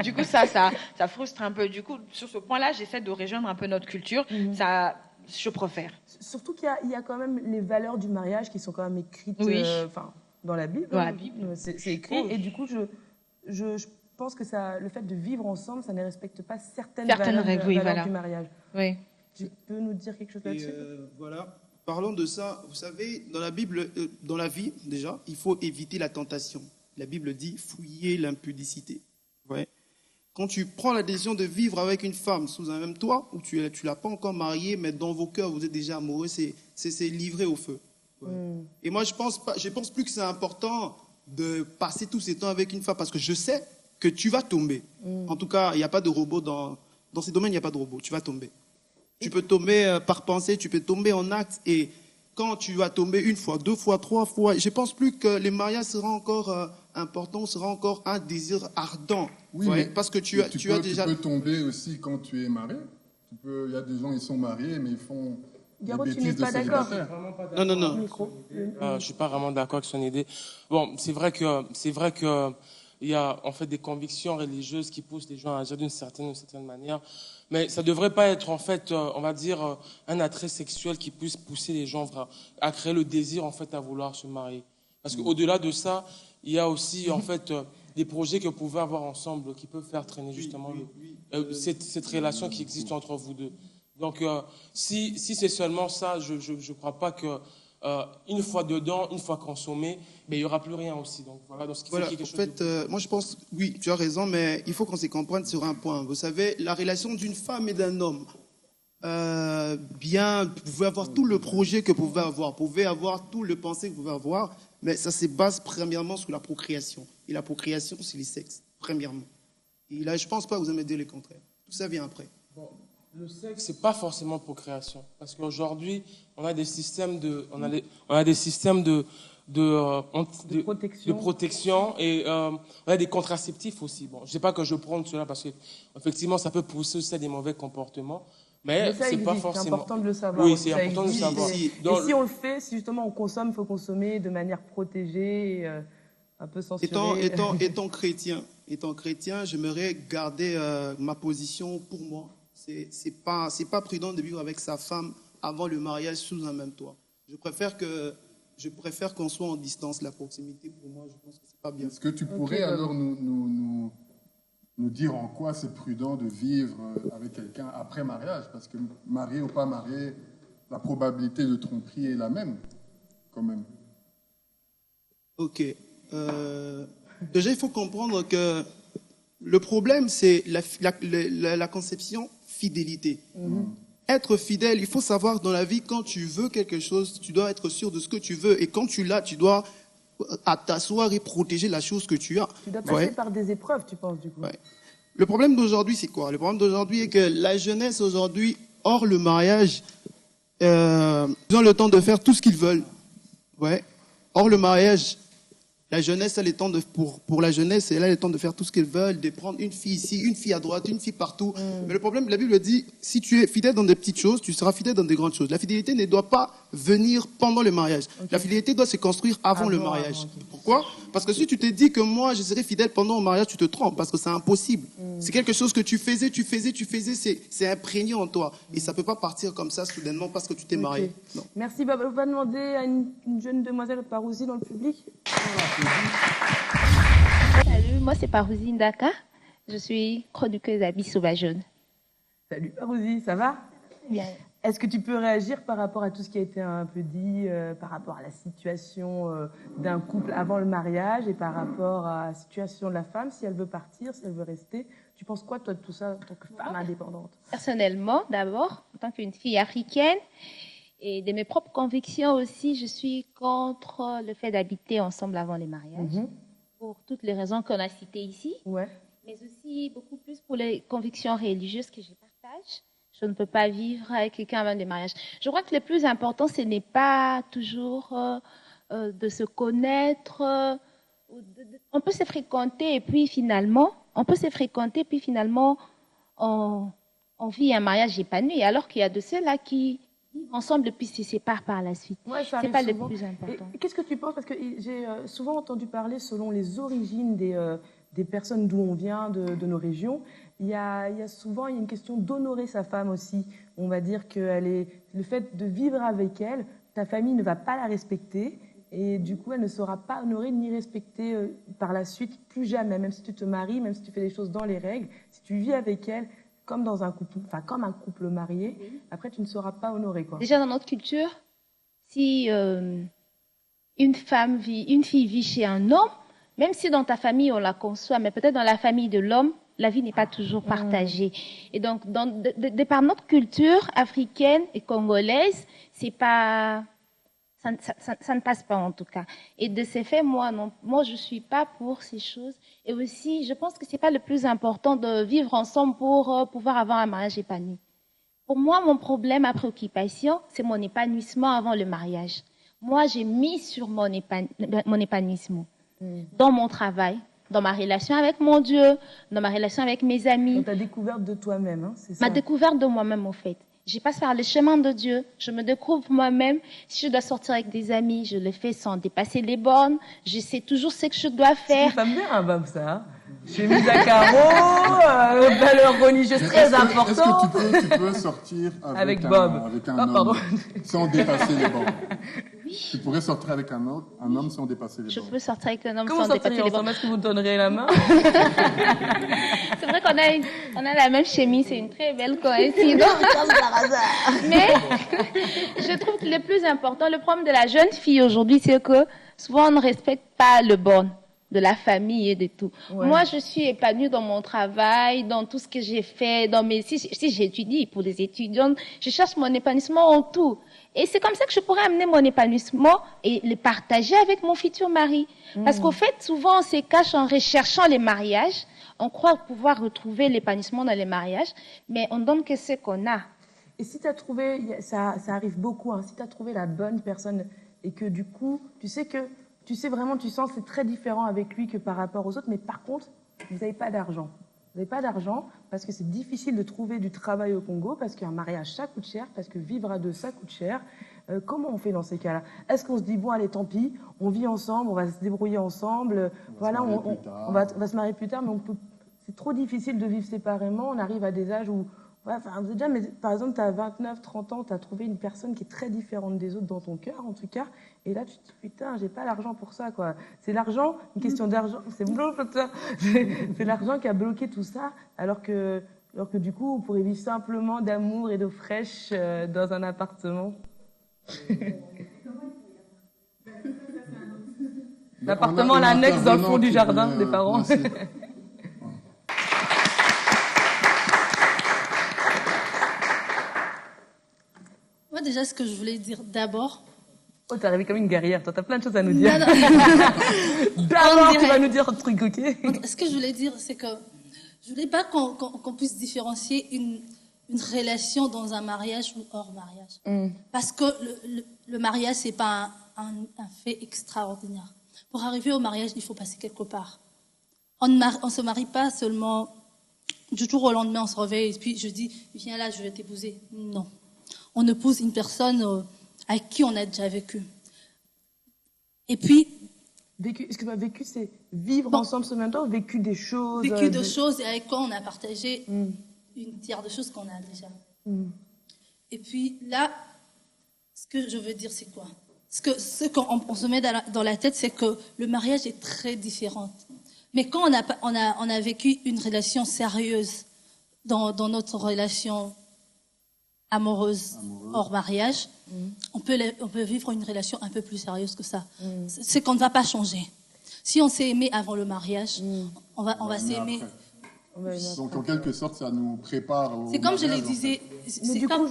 Du coup, ça frustre un peu. Du coup, sur ce point-là, j'essaie de rejoindre un peu notre culture. Ça, je préfère. Surtout qu'il y a quand même les valeurs du mariage qui sont quand même écrites dans la Bible. Dans la Bible. C'est écrit. Et du coup, je pense que le fait de vivre ensemble, ça ne respecte pas certaines valeurs du mariage. Oui. Tu peux nous dire quelque chose là-dessus? Voilà. Parlons de ça. Vous savez, dans la Bible, dans la vie, déjà, il faut éviter la tentation. La Bible dit « fouiller l'impudicité ». Ouais. Quand tu prends la décision de vivre avec une femme sous un même toit, ou tu ne l'as pas encore mariée, mais dans vos cœurs, vous êtes déjà amoureux, c'est livré au feu. Ouais. Et moi, je pense plus que c'est important de passer tous ces temps avec une femme, parce que je sais que tu vas tomber. En tout cas, il n'y a pas de robot dans ces domaines, il n'y a pas de robot. Tu vas tomber. Tu peux tomber par pensée, tu peux tomber en acte. Et quand tu vas tomber une fois, deux fois, trois fois, je ne pense plus que les mariages seront encore importants, sera encore un désir ardent. Oui, ouais, parce que tu as déjà... Tu peux tomber aussi quand tu es marié. Il y a des gens, ils sont mariés, mais ils font... Garo, tu n'es pas d'accord? Non. Je ne suis pas vraiment d'accord avec son idée. Bon, c'est vrai que il y a en fait des convictions religieuses qui poussent les gens à agir d'une certaine manière, mais ça devrait pas être en fait, on va dire, un attrait sexuel qui puisse pousser les gens à créer le désir en fait à vouloir se marier. Parce qu'au-delà de ça, il y a aussi en fait des projets que vous pouvez avoir ensemble qui peuvent faire traîner justement cette relation qui existe entre vous deux. Donc si c'est seulement ça, je crois pas que une fois dedans, une fois consommé, mais il n'y aura plus rien aussi. Donc voilà, donc, voilà, en fait, moi je pense, oui, tu as raison, mais il faut qu'on se comprenne sur un point. Vous savez, la relation d'une femme et d'un homme, vous pouvez avoir tout le projet que vous pouvez avoir tout le pensée que vous pouvez avoir, mais ça se base premièrement sur la procréation. Et la procréation, c'est les sexes, premièrement. Et là, je ne pense pas que vous allez me dire le contraire. Tout ça vient après. Bon. Le sexe, c'est pas forcément procréation, parce qu'aujourd'hui, on a des systèmes de protection et on a des contraceptifs aussi. Bon, je sais pas que je prends cela parce que effectivement, ça peut pousser aussi à des mauvais comportements, mais c'est pas forcément. C'est important de le savoir. Oui, c'est important de le savoir. Et si on le fait, si justement on consomme, il faut consommer de manière protégée, un peu censurée. Étant chrétien, j'aimerais garder ma position pour moi. C'est pas prudent de vivre avec sa femme avant le mariage sous un même toit. Je préfère qu'on soit en distance. La proximité, pour moi, je pense que c'est pas bien. Est-ce que tu pourrais alors nous dire en quoi c'est prudent de vivre avec quelqu'un après mariage? Parce que marié ou pas marié, la probabilité de tromperie est la même, quand même. Ok. Déjà, il faut comprendre que le problème, c'est la conception fidélité. Être fidèle, il faut savoir dans la vie, quand tu veux quelque chose, tu dois être sûr de ce que tu veux. Et quand tu l'as, tu dois t'asseoir et protéger la chose que tu as. Tu dois passer par des épreuves, tu penses, du coup. Ouais. Le problème d'aujourd'hui, c'est quoi? Le problème d'aujourd'hui est que la jeunesse aujourd'hui, hors le mariage, ils ont le temps de faire tout ce qu'ils veulent. Ouais. Hors le mariage, la jeunesse, elle est temps pour la jeunesse, elle a le temps de faire tout ce qu'elle veut, de prendre une fille ici, une fille à droite, une fille partout. Mais le problème, la Bible dit, si tu es fidèle dans des petites choses, tu seras fidèle dans des grandes choses. La fidélité ne doit pas venir pendant le mariage. La fidélité doit se construire avant le mariage. Pourquoi? Parce que si tu te dis que moi, je serai fidèle pendant le mariage, tu te trompes, parce que c'est impossible. C'est quelque chose que tu faisais, c'est imprégné en toi. Et ça peut pas partir comme ça soudainement parce que tu t'es marié. Non. Merci. On va demander à une jeune demoiselle Parouzi dans le public. Salut, moi c'est Parouzi Ndaka. Je suis chroniqueuse à Bissoba-Jeune. Salut Parouzi, ça va? Bien. Est-ce que tu peux réagir par rapport à tout ce qui a été un peu dit, par rapport à la situation d'un couple avant le mariage et par rapport à la situation de la femme, si elle veut partir, si elle veut rester? Tu penses quoi, toi, de tout ça, en tant que femme indépendante? Personnellement, d'abord, en tant qu'une fille africaine, et de mes propres convictions aussi, je suis contre le fait d'habiter ensemble avant les mariages, pour toutes les raisons qu'on a citées ici, mais aussi beaucoup plus pour les convictions religieuses que je partage. Je ne peux pas vivre avec quelqu'un avant le mariage. Je crois que le plus important, ce n'est pas toujours de se connaître. On peut se fréquenter et puis finalement, on vit un mariage épanoui, alors qu'il y a de ceux-là qui vivent ensemble puis se séparent par la suite. C'est pas le plus important. Qu'est-ce que tu penses? Parce que j'ai souvent entendu parler, selon les origines des personnes d'où on vient, de nos régions, il y a souvent une question d'honorer sa femme aussi. On va dire que le fait de vivre avec elle, ta famille ne va pas la respecter et du coup elle ne sera pas honorée ni respectée par la suite, plus jamais. Même si tu te maries, même si tu fais les choses dans les règles, si tu vis avec elle comme dans un couple, comme un couple marié, après tu ne seras pas honorée, quoi. Déjà dans notre culture, si une fille vit chez un homme, même si dans ta famille on la conçoit, mais peut-être dans la famille de l'homme, la vie n'est pas toujours partagée. Et donc, de par notre culture africaine et congolaise, c'est pas, ça ne passe pas en tout cas. Et de ces faits, moi, je suis pas pour ces choses. Et aussi, je pense que c'est pas le plus important de vivre ensemble pour pouvoir avoir un mariage épanoui. Pour moi, mon problème, ma préoccupation, c'est mon épanouissement avant le mariage. Moi, j'ai mis sur mon épanouissement dans mon travail, dans ma relation avec mon Dieu, dans ma relation avec mes amis. Donc ta découverte de toi-même, hein, c'est ça? Ma découverte de moi-même, en fait. Je passe par le chemin de Dieu, je me découvre moi-même. Si je dois sortir avec des amis, je le fais sans dépasser les bornes. Je sais toujours ce que je dois faire. Ça me fait un bab, ça. Chemise à carreaux, valeur religieuse très importante. Est-ce que tu peux sortir avec un homme sans dépasser les bornes? Oui. Tu pourrais sortir avec un homme sans dépasser les bornes. Je peux sortir avec un homme sans dépasser les bornes. Est-ce que vous donnerez la main? C'est vrai qu'on a la même chemise, c'est une très belle coïncidence. Mais je trouve que le plus important, le problème de la jeune fille aujourd'hui, c'est que souvent on ne respecte pas le borne de la famille et de tout. Ouais. Moi, je suis épanouie dans mon travail, dans tout ce que j'ai fait, si j'étudie pour les étudiants, je cherche mon épanouissement en tout. Et c'est comme ça que je pourrais amener mon épanouissement et le partager avec mon futur mari. Parce qu'au fait, souvent, on se cache en recherchant les mariages. On croit pouvoir retrouver l'épanouissement dans les mariages, mais on donne que ce qu'on a. Et si tu as trouvé, ça arrive beaucoup, hein, si tu as trouvé la bonne personne et que du coup, tu sais vraiment, tu sens que c'est très différent avec lui que par rapport aux autres, mais par contre, vous n'avez pas d'argent. Vous n'avez pas d'argent parce que c'est difficile de trouver du travail au Congo, parce qu'un mariage, ça coûte cher, parce que vivre à deux, ça coûte cher. Comment on fait dans ces cas-là? Est-ce qu'on se dit, bon, allez, tant pis, on vit ensemble, on va se débrouiller ensemble, on va se marier plus tard, mais c'est trop difficile de vivre séparément. On arrive à des âges où... mais par exemple, tu as 29, 30 ans, tu as trouvé une personne qui est très différente des autres dans ton cœur, en tout cas. Et là, tu te dis, putain, j'ai pas l'argent pour ça, quoi. C'est l'argent, une question d'argent. C'est l'argent qui a bloqué tout ça, alors que du coup, on pourrait vivre simplement d'amour et d'eau fraîche dans un appartement. L'appartement, l'annexe dans le fond du jardin des parents. Moi, déjà, ce que je voulais dire d'abord... Oh, t'es arrivée comme une guerrière, toi, t'as plein de choses à nous dire. D'abord, tu vas nous dire un truc, ok? Ce que je voulais dire, c'est que je voulais pas qu'on puisse différencier une relation dans un mariage ou hors mariage. Parce que le mariage, c'est pas un fait extraordinaire. Pour arriver au mariage, il faut passer quelque part. On se marie pas seulement du jour au lendemain, on se réveille et puis je dis, viens là, je vais t'épouser. Non. On épouse une personne avec qui on a déjà vécu. Et puis, Vécu, c'est vivre ensemble en même temps, vécu des choses. Vécu des choses et avec quoi on a partagé une tiers de choses qu'on a déjà. Et puis là, ce que je veux dire, c'est quoi? Ce qu'on se met dans la tête, c'est que le mariage est très différent. Mais quand on a vécu une relation sérieuse dans notre relation amoureuse hors mariage, on peut vivre une relation un peu plus sérieuse que ça. C'est qu'on ne va pas changer. Si on s'est aimé avant le mariage, on va s'aimer. Donc en quelque sorte, ça nous prépare au C'est comme je mariage, le disais. Mais du coup,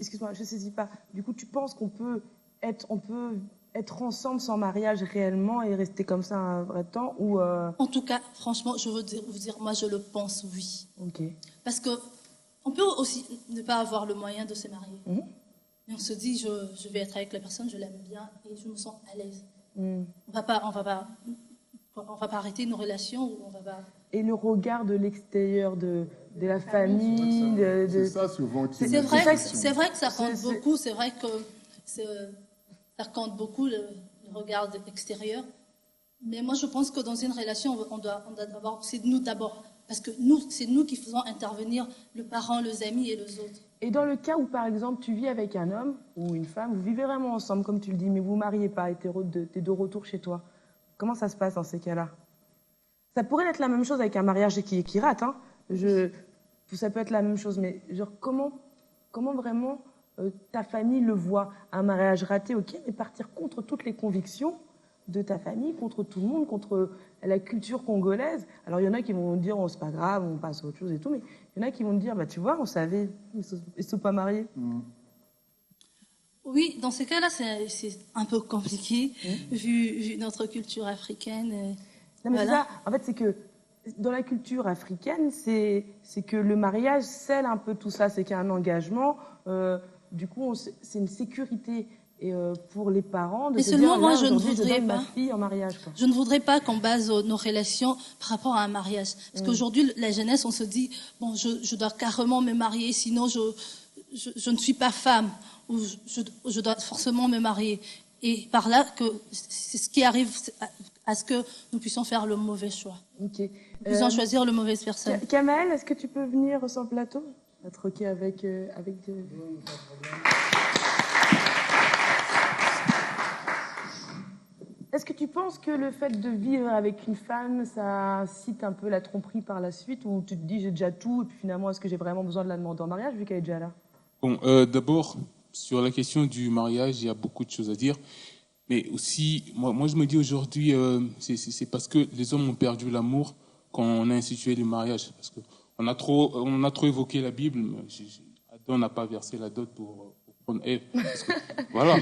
excuse-moi, je saisis pas. Du coup, tu penses qu'on peut être ensemble sans mariage réellement et rester comme ça un vrai temps ou En tout cas, franchement, je veux vous dire, moi, je le pense, oui. Ok. Parce que on peut aussi ne pas avoir le moyen de se marier. Mais on se dit, je vais être avec la personne, je l'aime bien et je me sens à l'aise. On va pas arrêter une relation ou on va pas. Et le regard de l'extérieur de la famille, c'est ça souvent qui c'est vrai que ça compte beaucoup. C'est vrai que ça compte beaucoup le regard extérieur. Mais moi, je pense que dans une relation, on doit d'abord, c'est nous d'abord. Parce que c'est nous qui faisons intervenir le parent, les amis et les autres. Et dans le cas où, par exemple, tu vis avec un homme ou une femme, vous vivez vraiment ensemble, comme tu le dis, mais vous ne mariez pas, et t'es de retour chez toi, comment ça se passe dans ces cas-là? Ça pourrait être la même chose avec un mariage qui rate, hein. Ça peut être la même chose, mais genre, comment vraiment ta famille le voit? Un mariage raté, ok, mais partir contre toutes les convictions de ta famille, contre tout le monde, contre la culture congolaise. Alors, il y en a qui vont dire, oh, c'est pas grave, on passe à autre chose et tout, mais il y en a qui vont dire, bah, tu vois, on savait, ils ne sont pas mariés. Oui, dans ces cas-là, c'est un peu compliqué, vu notre culture africaine. Non, mais voilà. C'est ça, en fait, c'est que dans la culture africaine, c'est que le mariage scelle un peu tout ça, c'est qu'il y a un engagement, du coup, c'est une sécurité. Et pour les parents, de se dire, moi, je donne ma fille en mariage. Quoi. Je ne voudrais pas qu'on base nos relations par rapport à un mariage. Parce qu'aujourd'hui, la jeunesse, on se dit, bon, je dois carrément me marier, sinon je ne suis pas femme, ou je dois forcément me marier. Et par là, c'est ce qui arrive à ce que nous puissions faire le mauvais choix. Okay. Nous puissions choisir la mauvaise personne. Kamel, est-ce que tu peux venir sur le plateau? Être OK avec Est-ce que tu penses que le fait de vivre avec une femme, ça incite un peu la tromperie par la suite, ou tu te dis j'ai déjà tout, et puis finalement, est-ce que j'ai vraiment besoin de la demander en mariage vu qu'elle est déjà là? Bon, d'abord, sur la question du mariage, il y a beaucoup de choses à dire. Mais aussi, moi je me dis aujourd'hui, c'est parce que les hommes ont perdu l'amour qu'on a institué le mariage. Parce qu'on a trop évoqué la Bible, mais Adam n'a pas versé la dot pour prendre Ève. Voilà.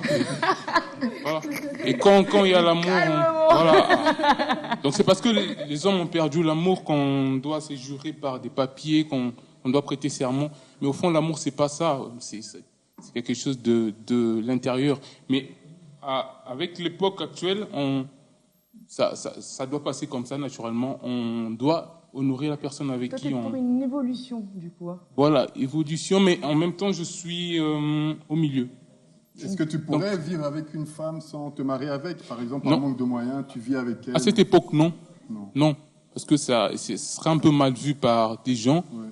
Voilà. Et quand il y a l'amour, voilà. Donc c'est parce que les hommes ont perdu l'amour qu'on doit se jurer par des papiers, qu'on doit prêter serment. Mais au fond, l'amour, c'est pas ça. C'est quelque chose de l'intérieur. Mais avec l'époque actuelle, ça doit passer comme ça naturellement. On doit honorer la personne avec qui on... pour une évolution, du coup. Voilà, évolution, mais en même temps, je suis au milieu. Est-ce que tu pourrais vivre avec une femme sans te marier avec? Par exemple, par manque de moyens, tu vis avec elle? À cette époque, non. Non. Parce que ça serait un peu mal vu par des gens. Ouais.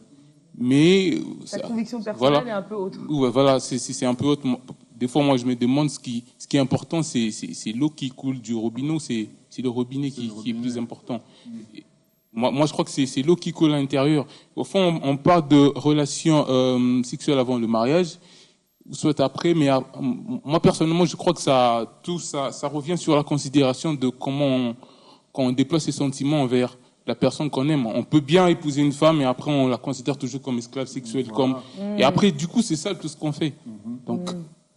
Mais... Ta conviction personnelle est un peu autre. Ouais, voilà, c'est un peu autre. Des fois, moi, je me demande ce qui est important, c'est l'eau qui coule du robinet, c'est le robinet qui est plus important. Moi, je crois que c'est l'eau qui coule à l'intérieur. Au fond, on parle de relations sexuelles avant le mariage, ou soit après, mais moi, personnellement, je crois que ça revient sur la considération de comment on déploie ses sentiments envers la personne qu'on aime. On peut bien épouser une femme, et après, on la considère toujours comme esclave sexuelle. Et après, du coup, c'est ça tout ce qu'on fait. Donc,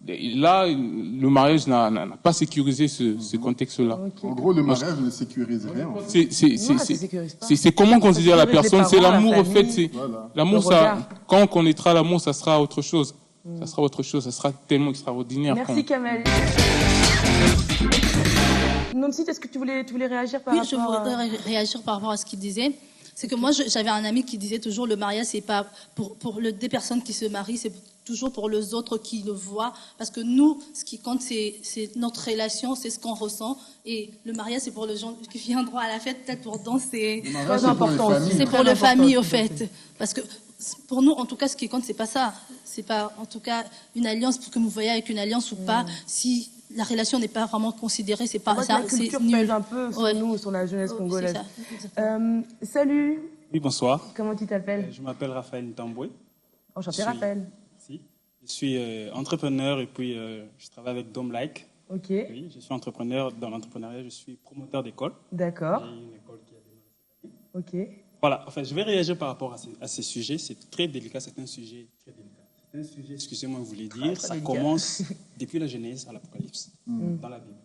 là, le mariage n'a pas sécurisé ce contexte-là. En gros, le mariage ne sécurise rien. C'est comment considérer la personne. C'est l'amour, au fait. L'amour, ça, quand on connaîtra l'amour, ça sera autre chose. Ça sera autre chose. Ça sera tellement extraordinaire. Merci, Kamel. Nancy, est-ce que tu voulais réagir par rapport Oui, je voudrais réagir par rapport à ce qu'il disait. C'est que moi, j'avais un ami qui disait toujours le mariage, c'est pas pour des personnes qui se marient, c'est toujours pour les autres qui le voient, parce que nous, ce qui compte, c'est notre relation, c'est ce qu'on ressent, et le mariage, c'est pour les gens qui viendront à la fête, peut-être pour danser. Le mariage, c'est important aussi. C'est pour les familles, au fait. Parce que pour nous, en tout cas, ce qui compte, c'est pas ça. C'est pas, en tout cas, une alliance, pour que vous voyez avec une alliance ou pas, si la relation n'est pas vraiment considérée, c'est pas ça. La culture pèse un peu sur nous, sur la jeunesse congolaise. Salut. Oui, bonsoir. Comment tu t'appelles? Je m'appelle Raphaël Ntamboué. Enchanté, Raphaël. Je suis entrepreneur et puis je travaille avec DomeLike. Ok. Oui, je suis entrepreneur dans l'entrepreneuriat, je suis promoteur d'école. D'accord. J'ai une école qui a démarré cette année. Ok. Voilà, enfin, je vais réagir par rapport à ces sujets. C'est très délicat, c'est un sujet très délicat. C'est un sujet, excusez-moi, vous voulez dire, ça commence depuis la Genèse à l'Apocalypse, dans la Bible.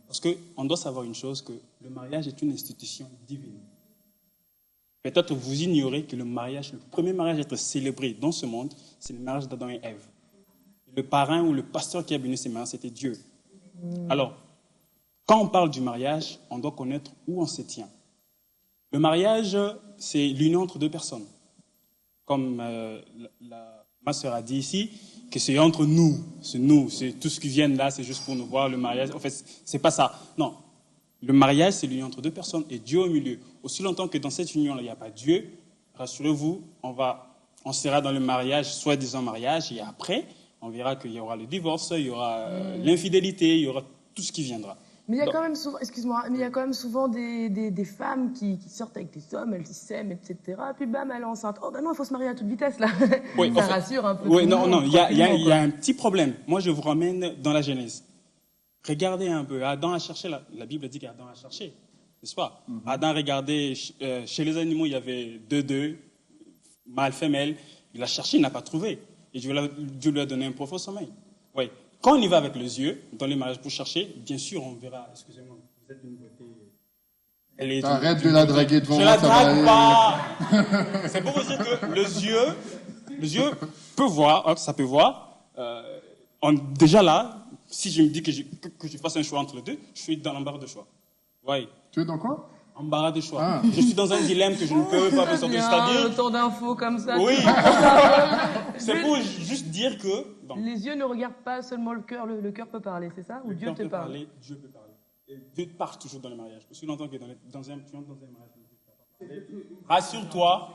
Parce qu'on doit savoir une chose, que le mariage est une institution divine. Peut-être vous ignorez que le premier mariage à être célébré dans ce monde, c'est le mariage d'Adam et Ève. Le parrain ou le pasteur qui a béni ces mariages, c'était Dieu. Alors, quand on parle du mariage, on doit connaître où on se tient. Le mariage, c'est l'union entre deux personnes. Comme ma sœur a dit ici, que c'est entre nous. C'est nous, c'est tout ce qui vient là, c'est juste pour nous voir. Le mariage, en fait, c'est pas ça. Non. Le mariage, c'est l'union entre deux personnes et Dieu au milieu. Aussi longtemps que dans cette union-là, il n'y a pas Dieu, rassurez-vous, on sera dans le mariage, soi-disant mariage, et après, on verra qu'il y aura le divorce, il y aura l'infidélité, il y aura tout ce qui viendra. Mais il y a quand même souvent, excuse-moi, mais il y a quand même souvent des femmes qui sortent avec des hommes, elles s'aiment, etc. Puis bam, elle est enceinte. Oh ben non, il faut se marier à toute vitesse là. Oui, ça rassure un peu. Oui, non, il y a un petit problème. Moi, je vous ramène dans la Genèse. Regardez un peu. Adam a cherché, la Bible dit qu'Adam a cherché, n'est-ce pas? Adam regardait, chez les animaux, il y avait deux, mâle, femelle. Il a cherché, il n'a pas trouvé. Et Dieu lui a donné un profond sommeil. Oui. Quand on y va avec les yeux, dans les mariages pour chercher, bien sûr, on verra. Excusez-moi, vous êtes d'une beauté. Arrête de la draguer devant moi. Je la drague pas. C'est pour vous dire que les yeux peut voir, ça peut voir. Déjà là, si je me dis que je fasse un choix entre les deux, je suis dans l'embarras de choix. Oui. Tu es dans quoi? Embarras de choix. Je suis dans un dilemme que je ne peux pas me sortir. C'est-à-dire. Le tour d'infos comme ça. Oui. C'est pour juste dire que. Bon. Les yeux ne regardent pas seulement le cœur. Le cœur peut parler, c'est ça? Ou Dieu te parle? Dieu peut parler. Et Dieu parle toujours dans le mariage. Aussi longtemps que dans un mariage. Rassure-toi.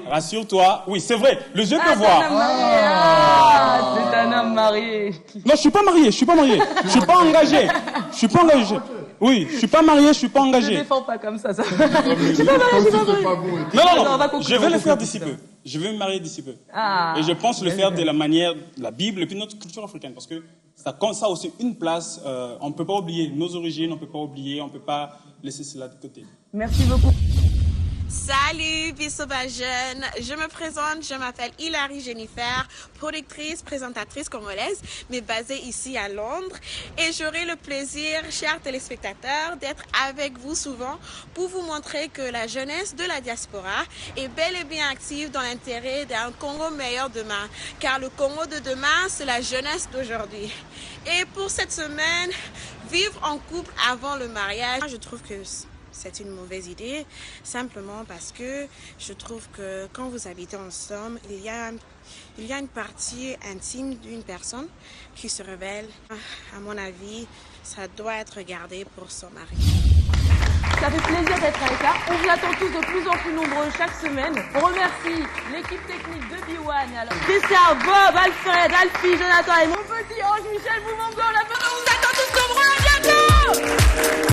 Rassure-toi. Oui, c'est vrai. Le Dieu peut voir. C'est un homme marié. Non, je suis pas marié. Je suis pas engagé. Oui, je suis pas marié, je suis pas engagé. Je ne défends pas comme ça. Je suis pas marié, Non. Je vais le faire d'ici peu. Je vais me marier d'ici peu. Et je pense le faire de la manière, la Bible et puis notre culture africaine, parce que ça a aussi une place. On ne peut pas oublier nos origines, on ne peut pas laisser cela de côté. Merci beaucoup. Salut Bisoba Jeune, je me présente, je m'appelle Hilary Jennifer, productrice, présentatrice congolaise, mais basée ici à Londres. Et j'aurai le plaisir, chers téléspectateurs, d'être avec vous souvent pour vous montrer que la jeunesse de la diaspora est bel et bien active dans l'intérêt d'un Congo meilleur demain. Car le Congo de demain, c'est la jeunesse d'aujourd'hui. Et pour cette semaine, vivre en couple avant le mariage, je trouve que c'est une mauvaise idée, simplement parce que je trouve que quand vous habitez ensemble, il y a une partie intime d'une personne qui se révèle. À mon avis, ça doit être gardé pour son mari. Ça fait plaisir d'être avec là. On vous attend tous de plus en plus nombreux chaque semaine. On remercie l'équipe technique de B1. Christian, Bob, Alfred, Alfie, Jonathan et mon petit Ange Michel Boumongo. On vous attend tous nombreux. À bientôt!